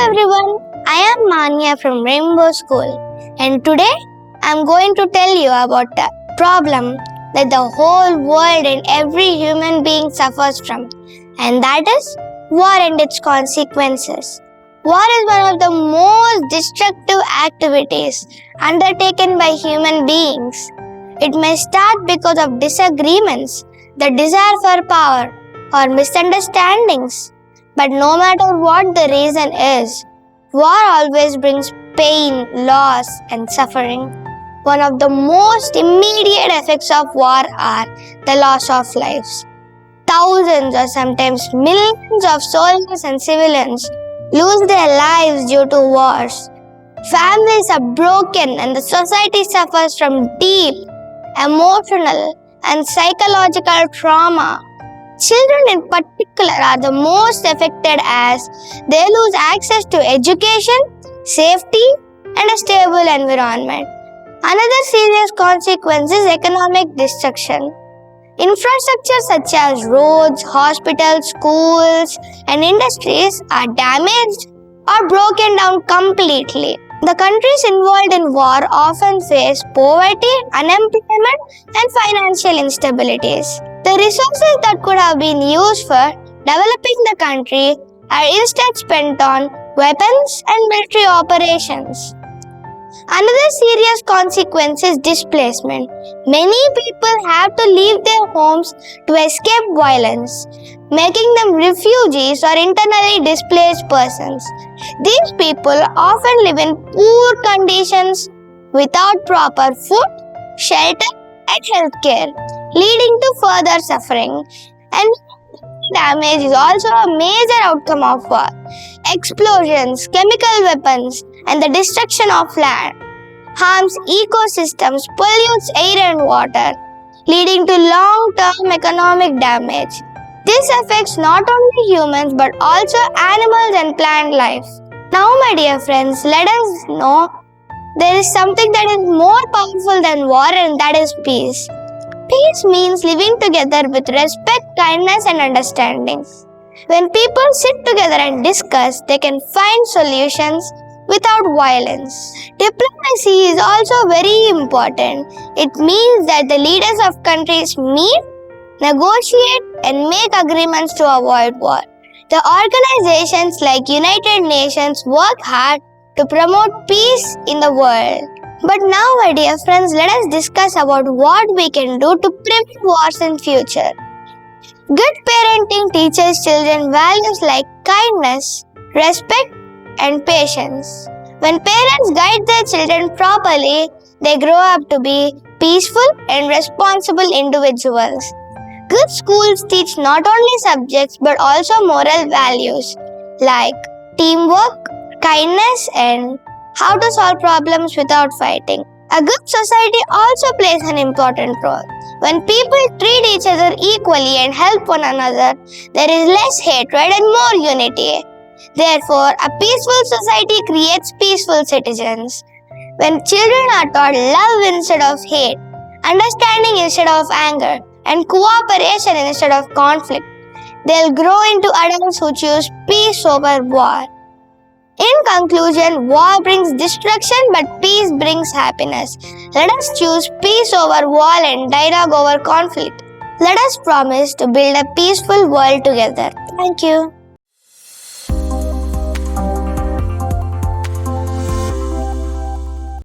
everyone, I am Manya from Rainbow School, and today I am going to tell you about a problem that the whole world and every human being suffers from, and that is war and its consequences. War is one of the most destructive activities undertaken by human beings. It may start because of disagreements, the desire for power, or misunderstandings. But no matter what the reason is, war always brings pain, loss, and suffering. One of the most immediate effects of war are the loss of lives. Thousands or sometimes millions of soldiers and civilians lose their lives due to wars. Families are broken and the society suffers from deep emotional and psychological trauma. Children in particular are the most affected as they lose access to education, safety, and a stable environment. Another serious consequence is economic destruction. Infrastructure such as roads, hospitals, schools, and industries are damaged or broken down completely. The countries involved in war often face poverty, unemployment, and financial instabilities. The resources that could have been used for developing the country are instead spent on weapons and military operations. Another serious consequence is displacement. Many people have to leave their homes to escape violence, making them refugees or internally displaced persons. These people often live in poor conditions without proper food, shelter, and healthcare, leading to further suffering. And damage is also a major outcome of war. Explosions, chemical weapons, and the destruction of land harms ecosystems, pollutes air and water, leading to long-term economic damage. This affects not only humans but also animals and plant life. Now, my dear friends, let us know there is something that is more powerful than war, and that is peace. Peace means living together with respect, kindness, and understanding. When people sit together and discuss, they can find solutions without violence. Diplomacy is also very important. It means that the leaders of countries meet, negotiate, and make agreements to avoid war. The organizations like United Nations work hard to promote peace in the world. But now, my dear friends, let us discuss about what we can do to prevent wars in future. Good parenting teaches children values like kindness, respect, and patience. When parents guide their children properly, they grow up to be peaceful and responsible individuals. Good schools teach not only subjects but also moral values like teamwork, kindness, and how to solve problems without fighting. A good society also plays an important role. When people treat each other equally and help one another, there is less hatred and more unity. Therefore, a peaceful society creates peaceful citizens. When children are taught love instead of hate, understanding instead of anger, and cooperation instead of conflict, they'll grow into adults who choose peace over war. In conclusion, war brings destruction but peace brings happiness. Let us choose peace over war and dialogue over conflict. Let us promise to build a peaceful world together. Thank you.